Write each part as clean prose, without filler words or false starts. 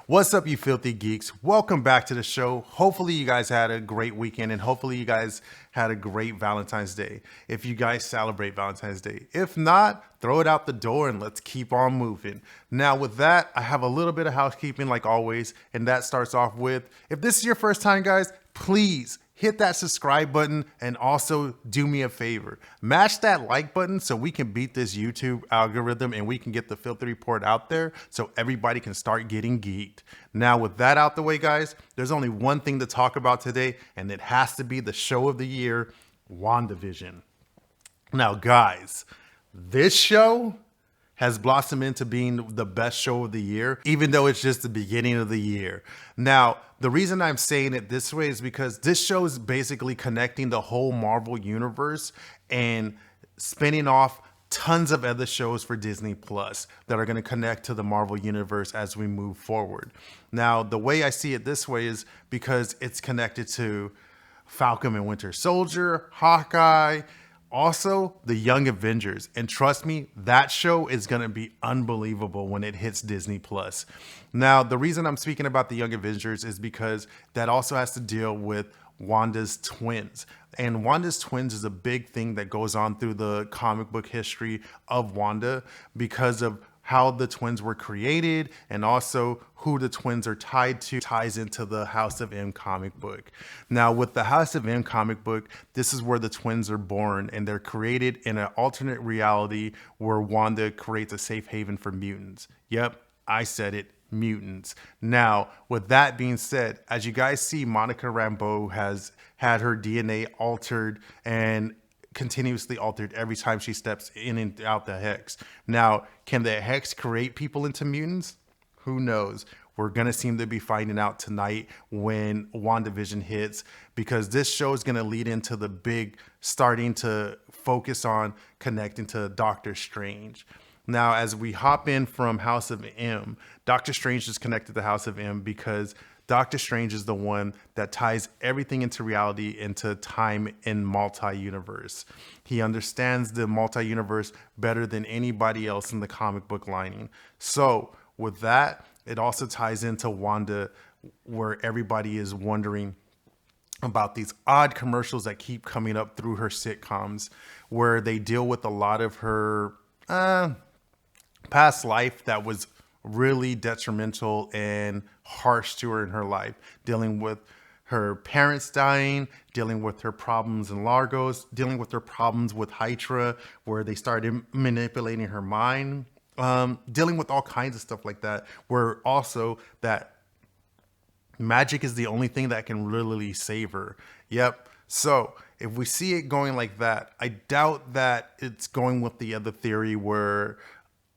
What's up, you filthy geeks? Welcome back to the show. Hopefully you guys had a great weekend and hopefully you guys had a great Valentine's Day. If you guys celebrate Valentine's Day. If not, throw it out the door and let's keep on moving. Now with that, I have a little bit of housekeeping like always, and that starts off with, if this is your first time, guys, please hit that subscribe button and also do me a favor. Mash that like button so we can beat this YouTube algorithm and we can get the Filthy Report out there so everybody can start getting geeked. Now with that out the way, guys, there's only one thing to talk about today, and it has to be the show of the year, Wandavision. Now guys, this show has blossomed into being the best show of the year, even though it's just the beginning of the year. Now, the reason I'm saying it this way is because this show is basically connecting the whole Marvel universe and spinning off tons of other shows for Disney Plus that are going to connect to the Marvel universe as we move forward. Now, the way I see it this way is because it's connected to Falcon and Winter Soldier, Hawkeye, also the Young Avengers. And trust me, that show is going to be unbelievable when it hits Disney Plus. Now, the reason I'm speaking about the Young Avengers is because that also has to deal with Wanda's twins. And Wanda's twins is a big thing that goes on through the comic book history of Wanda because of how the twins were created and also who the twins are tied to ties into the House of M comic book. Now with the House of M comic book, this is where the twins are born and they're created in an alternate reality where Wanda creates a safe haven for mutants. Yep, I said it. Mutants. Now, with that being said, as you guys see, Monica Rambeau has had her DNA altered and continuously altered every time she steps in and out the hex. Now, can the hex create people into mutants? Who knows? We're going to seem to be finding out tonight when WandaVision hits, because this show is going to lead into the big starting to focus on connecting to Doctor Strange. Now, as we hop in from House of M, Doctor Strange is connected to House of M because Doctor Strange is the one that ties everything into reality, into time in multi-universe. He understands the multi-universe better than anybody else in the comic book lining. So with that, it also ties into Wanda, where everybody is wondering about these odd commercials that keep coming up through her sitcoms, where they deal with a lot of her past life that was really detrimental and harsh to her in her life, dealing with her parents dying, dealing with her problems in Largos, dealing with her problems with Hydra, where they started manipulating her mind, dealing with all kinds of stuff like that, where also that magic is the only thing that can really save her. Yep. So if we see it going like that, I doubt that it's going with the other theory where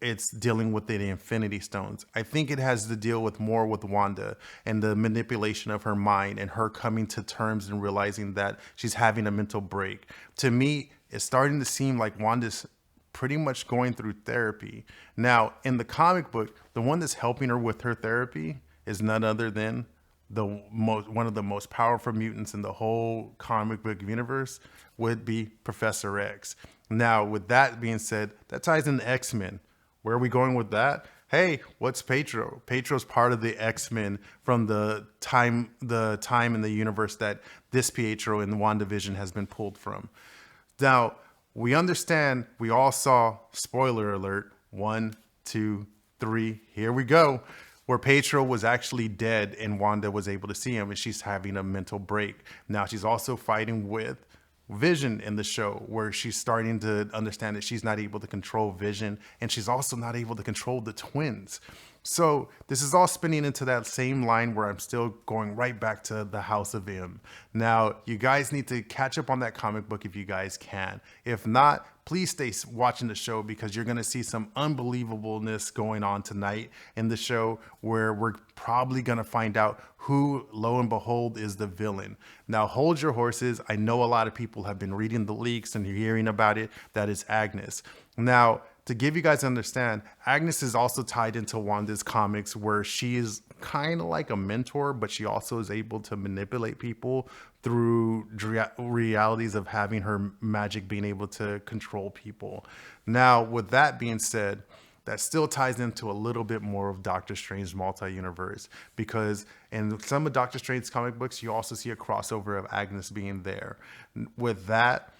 it's dealing with the Infinity Stones. I think it has to deal with more with Wanda and the manipulation of her mind and her coming to terms and realizing that she's having a mental break. To me, it's starting to seem like Wanda's pretty much going through therapy. Now, in the comic book, the one that's helping her with her therapy is none other than one of the most powerful mutants in the whole comic book universe would be Professor X. Now, with that being said, that ties into X-Men. Where are we going with that? Hey, what's Pietro? Pietro's part of the X-Men from the time in the universe that this Pietro in WandaVision has been pulled from. Now, we understand, we all saw, spoiler alert, 1, 2, 3, here we go, where Pietro was actually dead and Wanda was able to see him and she's having a mental break. Now she's also fighting with Vision in the show, where she's starting to understand that she's not able to control Vision, and she's also not able to control the twins. So this is all spinning into that same line where I'm still going right back to the House of M. Now, you guys need to catch up on that comic book if you guys can. If not, please stay watching the show, because you're going to see some unbelievableness going on tonight in the show, where we're probably going to find out who, lo and behold, is the villain. Now, hold your horses. I know a lot of people have been reading the leaks and hearing about it. That is Agnes. Now, to give you guys understand, Agnes is also tied into Wanda's comics, where she is kind of like a mentor, but she also is able to manipulate people through realities of having her magic being able to control people. Now, with that being said, that still ties into a little bit more of Doctor Strange multi-universe, because in some of Doctor Strange's comic books, you also see a crossover of Agnes being there. With that,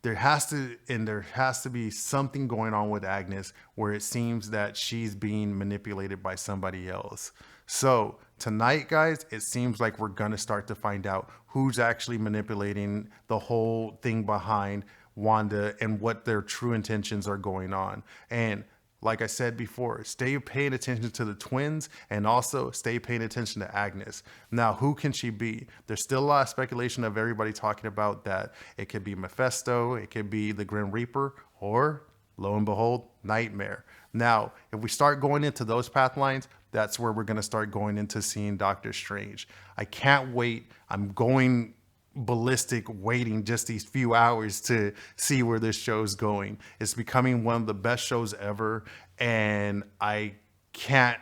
there has to be something going on with Agnes where it seems that she's being manipulated by somebody else. So tonight, guys, it seems like we're going to start to find out who's actually manipulating the whole thing behind Wanda and what their true intentions are going on. And like I said before, stay paying attention to the twins and also stay paying attention to Agnes. Now, who can she be? There's still a lot of speculation of everybody talking about that it could be Mephisto, it could be the Grim Reaper, or lo and behold, Nightmare. Now, if we start going into those path lines, that's where we're going to start going into seeing Doctor Strange. I can't wait. I'm going ballistic waiting just these few hours to see where this show's going. It's becoming one of the best shows ever, and I can't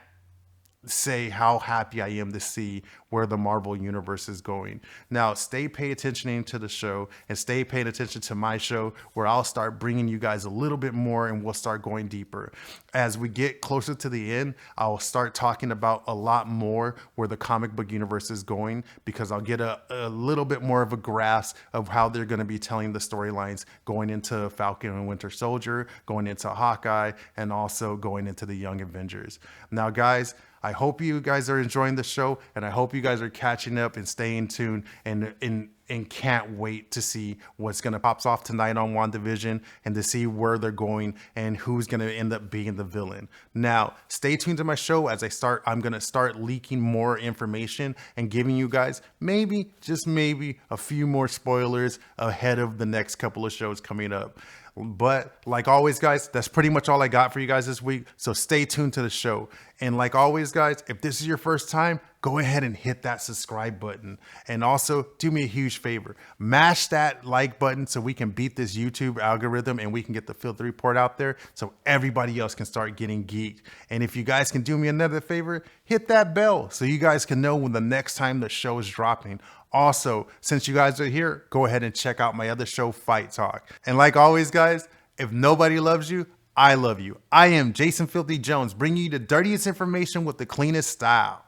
say how happy I am to see where the Marvel universe is going. Now, stay paying attention to the show and stay paying attention to my show, where I'll start bringing you guys a little bit more and we'll start going deeper. As we get closer to the end, I'll start talking about a lot more where the comic book universe is going, because I'll get a little bit more of a grasp of how they're going to be telling the storylines going into Falcon and Winter Soldier, going into Hawkeye, and also going into the Young Avengers. Now, guys, I hope you guys are enjoying the show, and I hope you guys are catching up and staying tuned, and can't wait to see what's going to pop off tonight on Wandavision, and to see where they're going and who's going to end up being the villain. Now, stay tuned to my show as I'm going to start leaking more information and giving you guys maybe, just maybe, a few more spoilers ahead of the next couple of shows coming up. But like always, guys, that's pretty much all I got for you guys this week. So stay tuned to the show. And like always, guys, if this is your first time, go ahead and hit that subscribe button. And also do me a huge favor. Mash that like button so we can beat this YouTube algorithm and we can get the filter report out there so everybody else can start getting geeked. And if you guys can do me another favor, hit that bell so you guys can know when the next time the show is dropping. Also, since you guys are here, go ahead and check out my other show, Fight Talk. And like always, guys, if nobody loves you, I love you. I am Jason Filthy Jones, bringing you the dirtiest information with the cleanest style.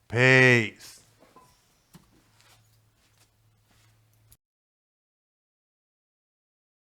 Peace.